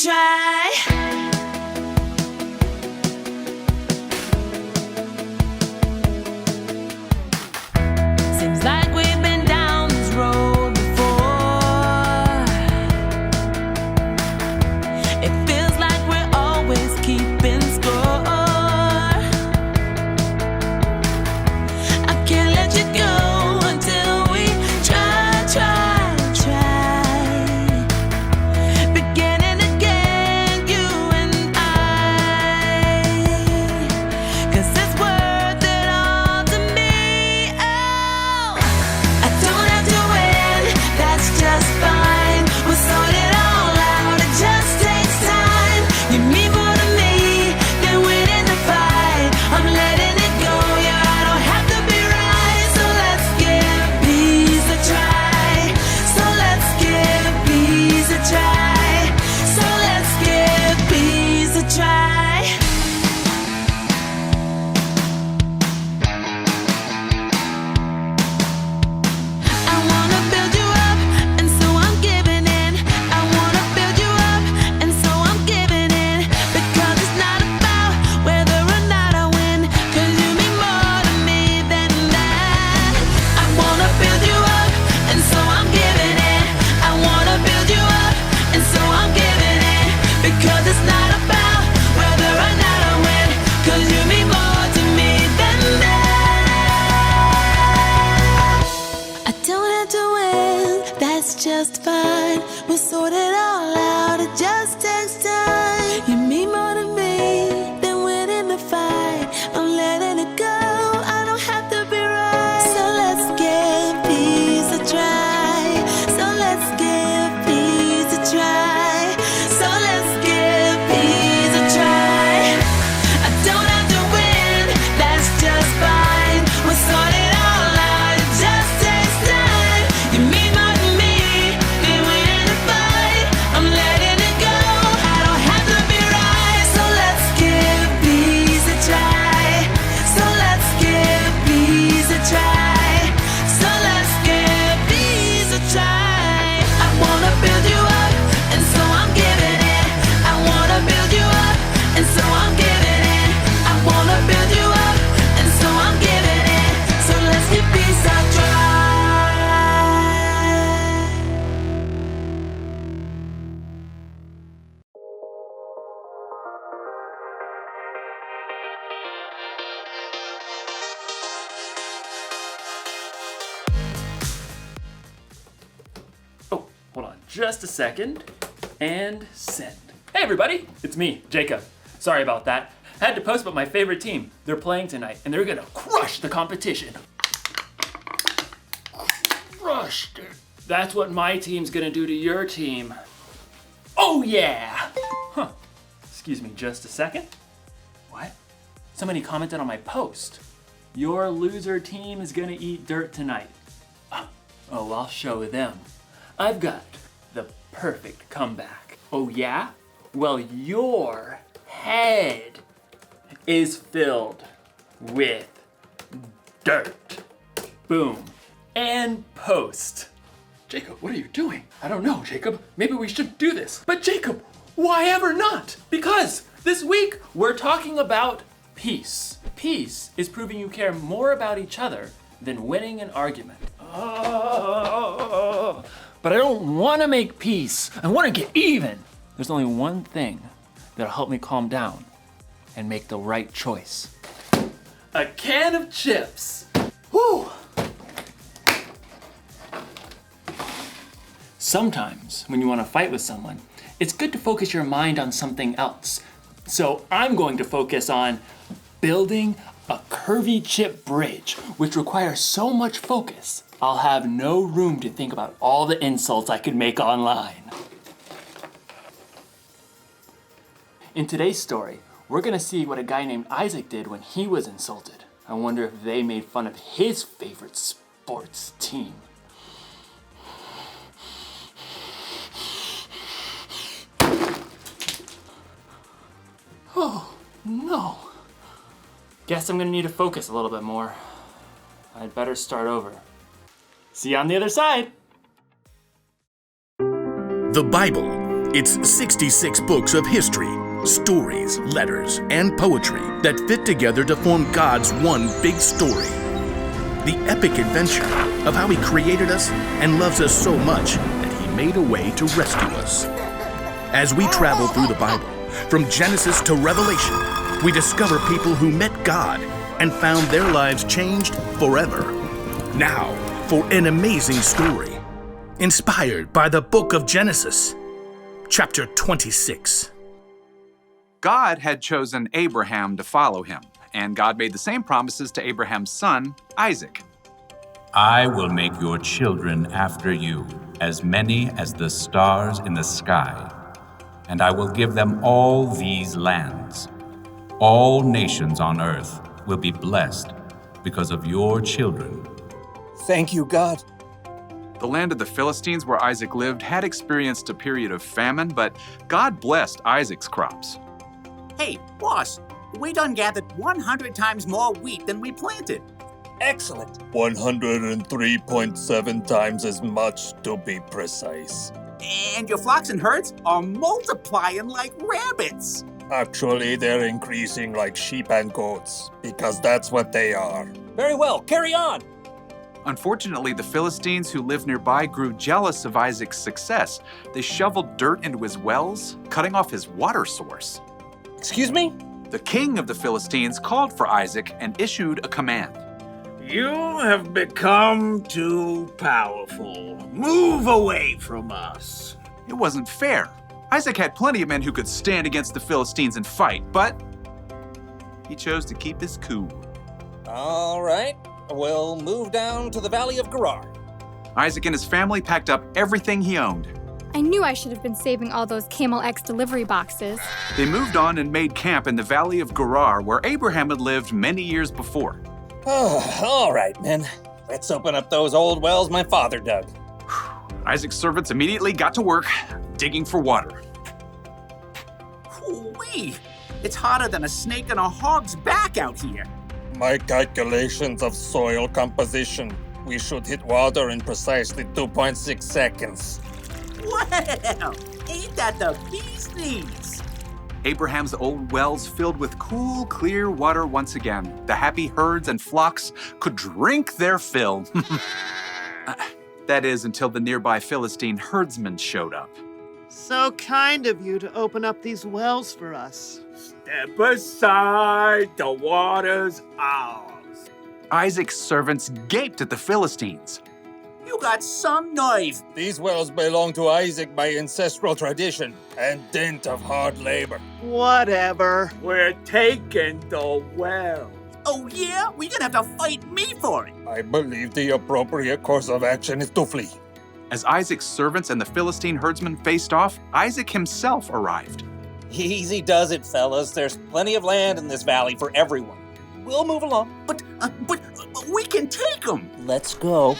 try. Seems like we've been down this road before. It feels like we're always keeping score. I can't let you go until we try, try, try. Beginning again, you and I. 'Cause it's worth it all to me. Oh, I don't have to win, that's just fine. We'll sort it all out, it just takes time. You mean more to me than winning the fight. I'm letting it go, yeah, I don't have to be right. So let's give peace a try. So let's give peace a try. So let's give peace a try. I wanna build you up, and so I'm giving in. I wanna build you up, and so I'm giving in. Because it's not about whether or not I win, 'cause you mean more to me than that. I wanna build you up, and so I'm giving in. I wanna build you up, and so I'm giving in. Because it's not about whether or not I win, 'cause you mean more to me than that. I don't have to win, that's just fine. We'll sort it all out, it just takes time. You mean more to me than winning the fight. I'm letting it go, I don't have to be right. So let's give peace a try. So let's give peace a try. So let's give peace a try. I don't have to win, that's just fine. We'll sort it all out, it just takes time. You mean more to me than winning the fight. I'm letting it go, I don't have to be right. So let's give peace a try. So let's give peace a try. So let's give peace a try. I wanna build you up, and so I'm giving in. I wanna build you up, and so I'm giving in. I wanna build you up, and so I'm giving in. So let's give peace a try. Oh, hold on just a second. And send. Hey everybody, it's me, Jacob. Sorry about that. Had to post about my favorite team. They're playing tonight and they're gonna crush the competition. Crushed. That's what my team's gonna do to your team. Oh yeah! Huh. Excuse me just a second. What? Somebody commented on my post. Your loser team is gonna eat dirt tonight. Oh, I'll show them. I've got the perfect comeback. Oh yeah? Well, your head is filled with dirt. Boom. And post. Jacob, what are you doing? I don't know, Jacob. Maybe we should do this. But Jacob, why ever not? Because this week we're talking about peace. Peace is proving you care more about each other than winning an argument. But I don't want to make peace. I want to get even. There's only one thing that'll help me calm down and make the right choice. A can of chips. Whew. Sometimes when you want to fight with someone, it's good to focus your mind on something else. So I'm going to focus on building a curvy chip bridge, which requires so much focus, I'll have no room to think about all the insults I could make online. In today's story, we're gonna see what a guy named Isaac did when he was insulted. I wonder if they made fun of his favorite sports team. Oh, no. Guess I'm gonna need to focus a little bit more. I'd better start over. See you on the other side. The Bible, It's 66 books of history, stories, letters, and poetry that fit together to form God's one big story. The epic adventure of how He created us and loves us so much that He made a way to rescue us. As we travel through the Bible, from Genesis to Revelation, we discover people who met God and found their lives changed forever. Now, for an amazing story, inspired by the book of Genesis, chapter 26. God had chosen Abraham to follow him, and God made the same promises to Abraham's son, Isaac. I will make your children after you, as many as the stars in the sky, and I will give them all these lands. All nations on earth will be blessed because of your children. Thank you, God. The land of the Philistines where Isaac lived had experienced a period of famine, but God blessed Isaac's crops. Hey, boss, we done gathered 100 times more wheat than we planted. Excellent. 103.7 times as much to be precise. And your flocks and herds are multiplying like rabbits. Actually, they're increasing like sheep and goats, because that's what they are. Very well, carry on. Unfortunately, the Philistines who lived nearby grew jealous of Isaac's success. They shoveled dirt into his wells, cutting off his water source. Excuse me? The king of the Philistines called for Isaac and issued a command. You have become too powerful. Move away from us. It wasn't fair. Isaac had plenty of men who could stand against the Philistines and fight, but he chose to keep his cool. All right, we'll move down to the Valley of Gerar. Isaac and his family packed up everything he owned. I knew I should have been saving all those Camel X delivery boxes. They moved on and made camp in the Valley of Gerar, where Abraham had lived many years before. All right, men. Let's open up those old wells my father dug. Isaac's servants immediately got to work, digging for water. Whoo-wee! It's hotter than a snake in a hog's back out here. My calculations of soil composition. We should hit water in precisely 2.6 seconds. Well, ain't that the bee's knees? Abraham's old wells filled with cool, clear water once again. The happy herds and flocks could drink their fill. That is, until the nearby Philistine herdsmen showed up. So kind of you to open up these wells for us. Step aside, the water's ours. Isaac's servants gaped at the Philistines. You got some nerve. These wells belong to Isaac by ancestral tradition and dint of hard labor. Whatever. We're taking the well. Oh yeah? We're gonna have to fight me for it. I believe the appropriate course of action is to flee. As Isaac's servants and the Philistine herdsmen faced off, Isaac himself arrived. Easy does it, fellas. There's plenty of land in this valley for everyone. We'll move along. But we can take them. Let's go.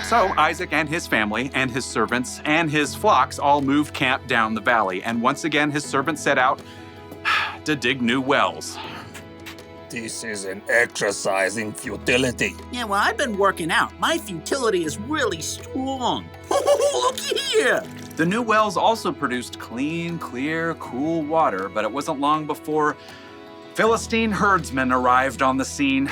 So Isaac and his family and his servants and his flocks all moved camp down the valley, and once again his servants set out to dig new wells. This is an exercise in futility. Yeah, well, I've been working out. My futility is really strong. Look here! The new wells also produced clean, clear, cool water, but it wasn't long before Philistine herdsmen arrived on the scene.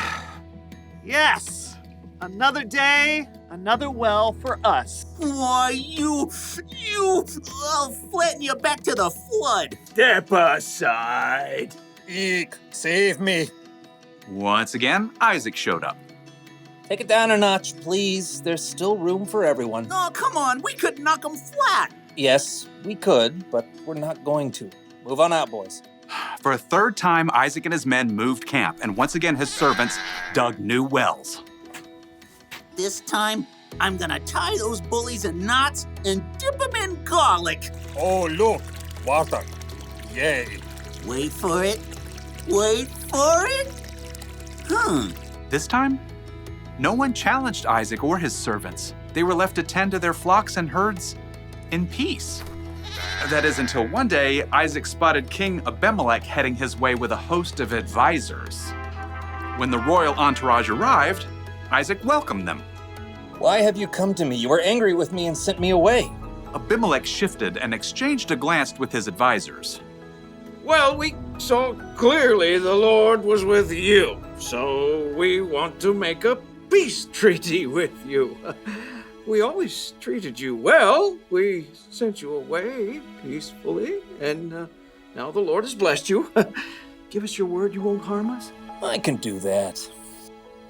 Yes! Another day, another well for us. Why, I'll flatten you back to the flood. Step aside. Eek, save me. Once again, Isaac showed up. Take it down a notch, please. There's still room for everyone. Oh, come on, we could knock them flat. Yes, we could, but we're not going to. Move on out, boys. For a third time, Isaac and his men moved camp, and once again his servants dug new wells. This time, I'm gonna tie those bullies in knots and dip them in garlic. Oh, look, water. Yay. Wait for it. Wait for it. This time, no one challenged Isaac or his servants. They were left to tend to their flocks and herds in peace. That is until one day, Isaac spotted King Abimelech heading his way with a host of advisors. When the royal entourage arrived, Isaac welcomed them. Why have you come to me? You were angry with me and sent me away. Abimelech shifted and exchanged a glance with his advisors. Well, we saw clearly the Lord was with you, so we want to make a peace treaty with you. We always treated you well. We sent you away peacefully, and now the Lord has blessed you. Give us your word you won't harm us. I can do that.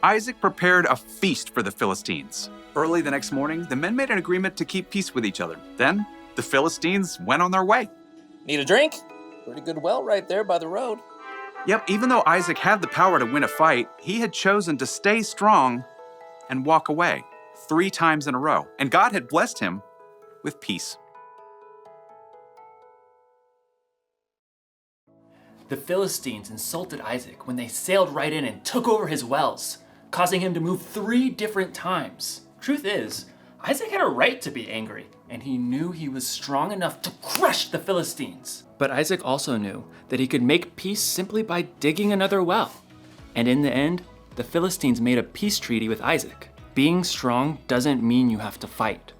Isaac prepared a feast for the Philistines. Early the next morning, the men made an agreement to keep peace with each other. Then, the Philistines went on their way. Need a drink? Pretty good well right there by the road. Yep, even though Isaac had the power to win a fight, he had chosen to stay strong and walk away 3 times in a row. And God had blessed him with peace. The Philistines insulted Isaac when they sailed right in and took over his wells, causing him to move 3 different times. Truth is, Isaac had a right to be angry, and he knew he was strong enough to crush the Philistines. But Isaac also knew that he could make peace simply by digging another well. And in the end, the Philistines made a peace treaty with Isaac. Being strong doesn't mean you have to fight.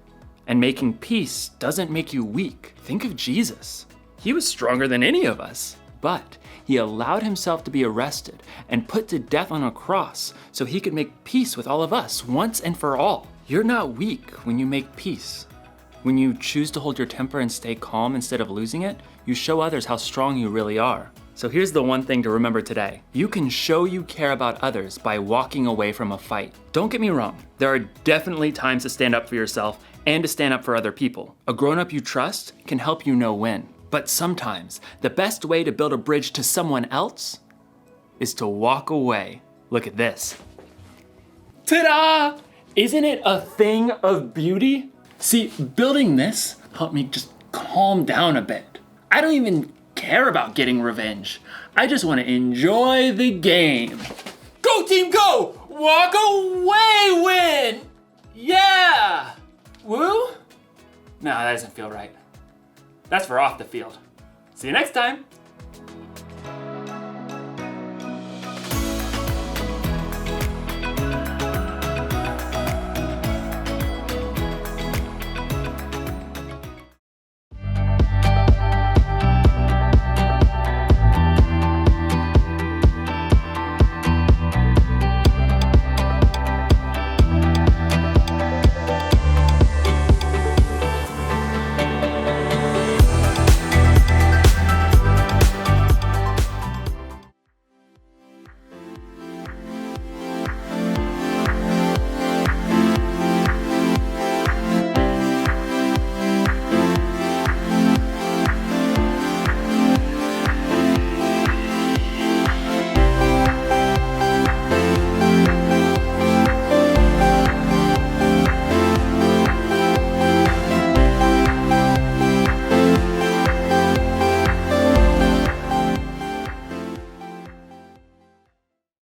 And making peace doesn't make you weak. Think of Jesus. He was stronger than any of us. But he allowed himself to be arrested and put to death on a cross so he could make peace with all of us once and for all. You're not weak when you make peace. When you choose to hold your temper and stay calm instead of losing it, you show others how strong you really are. So here's the one thing to remember today. You can show you care about others by walking away from a fight. Don't get me wrong, there are definitely times to stand up for yourself and to stand up for other people. A grown-up you trust can help you know when. But sometimes, the best way to build a bridge to someone else is to walk away. Look at this. Ta-da! Isn't it a thing of beauty? See, building this helped me just calm down a bit. I don't even care about getting revenge. I just want to enjoy the game. Go team, go! Walk away, win! Yeah! Woo? No, that doesn't feel right. That's for off the field. See you next time.